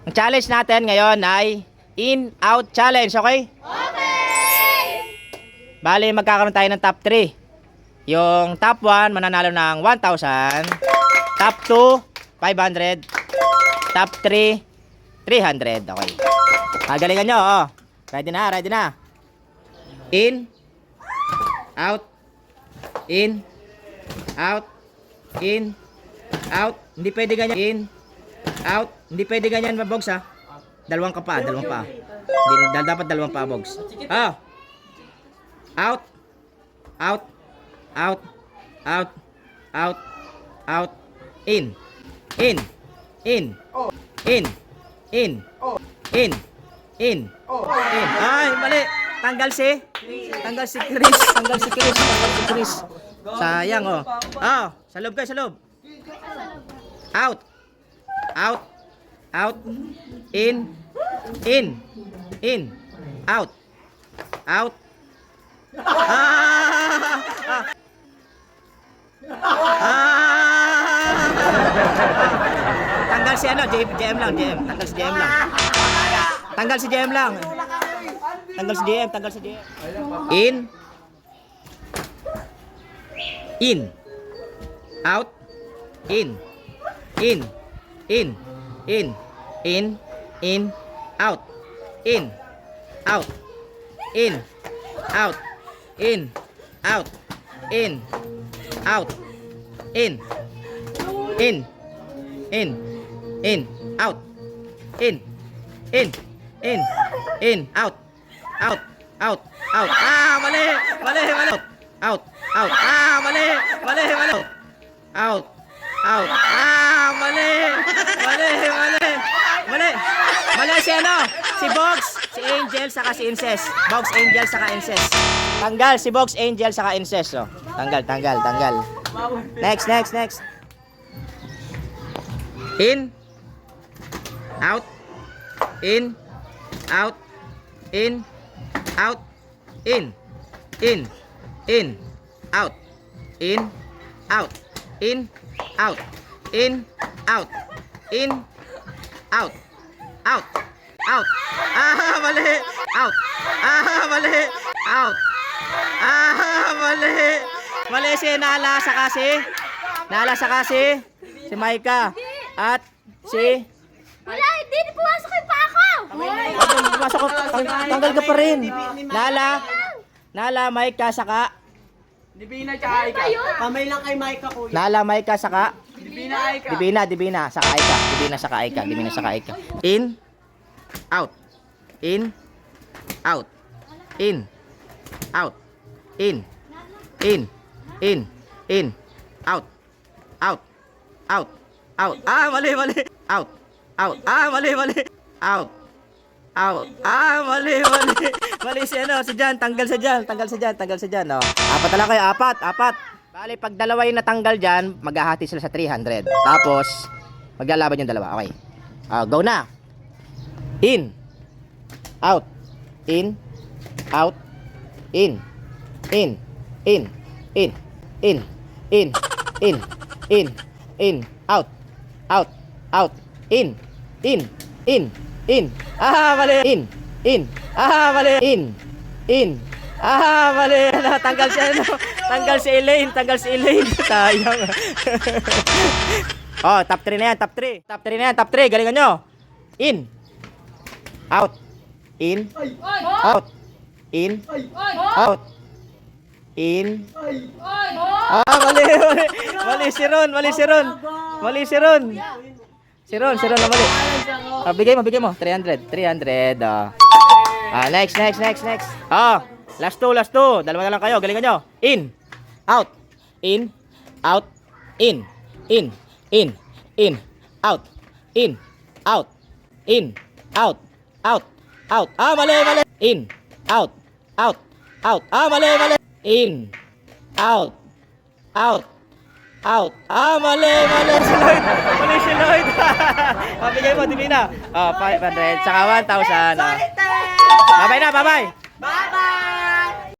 Ang challenge natin ngayon ay in-out challenge, okay? Okay! Bali, magkakaroon tayo ng top 3. Yung top 1, mananalo ng 1,000. Top 2, 500. Top 3, 300. Okay. Galingan nyo, oh. Ready na, ready na. In, out, in, out, in, out. Hindi pwede ganyan. In, out. Hindi pwede ganyan, Bogs, ha. Dalawang pa. Dapat dalawang pa, Bogs. Oh. Out, out, out, out, out, out, in, in, in, in, in, in, in, in. Ay, mali. Tanggal si Chris. Sayang, oh. Oh, sa loob kayo, sa loob. Out, out, out, in, out, out. Tanggal si ano, JM lang, JM. Tanggal si JM lang. Tanggal si JM lang. Tanggal si JM, tanggal si JM. In. Out. In. Out. In. Out. In. Out. In, out, in, out, in, out, out, out. Ah, mali. Out. Ah, mali. Out. Ah, mali. Mali si ano? Si Bogs, si Angel, saka si Incest. Bogs, Angel, saka Incest. Tanggal si Bogs, Angel, saka Incest. Oh. Tanggal. Next. In. Out. In. Out. In. Out. In. Out. In. Out. In. Out. In. Out. In. Out. Out. Ah, mali. Out. Ah, mali. Out. Ah, mali si Nala saka si Maika at si Wala, hindi pumasok yung pako! pumasok ko, tanggal ka pa rin. Nala, Maika saka Divina tsaka Aika. Kamay lang kay Maika, kuya. Nala, Maika saka Divina Aika. Divina saka Aika. In, out. In, out. In, out. In, out. Ah, mali. Out. Ah, mali. Out. Ah, mali. Mali si ano, si Jan, tanggal sa Jan, oh. Apat lang kayo, apat. Bali, pag dalawa yung natanggal dyan, maghahati sila sa 300. Tapos, maglalaban yung dalawa. Okay. Go na. In. Out. In. Out. In. Out. In. Ah, mali. Ah, mali. Ah, mali. Tanggal si Elaine. Sayang. Oh, top 3 na yan, top 3. Galingan nyo. In. Out. In. Out. In. Out. In. Ah, mali. Mali si Ron. Si Ron na mali. Bigay mo. 300. Next. Last two. Dalawa na lang kayo. Galingan nyo. In. Out. In. Out. In. Out. In. Out. Ah, mali. In. Out. Ah, mali. In. Out. Ah, mali. Si Lloyd. Bigay mo, Divina. 500. Saka 1,000. Bye-bye na. Bye-bye!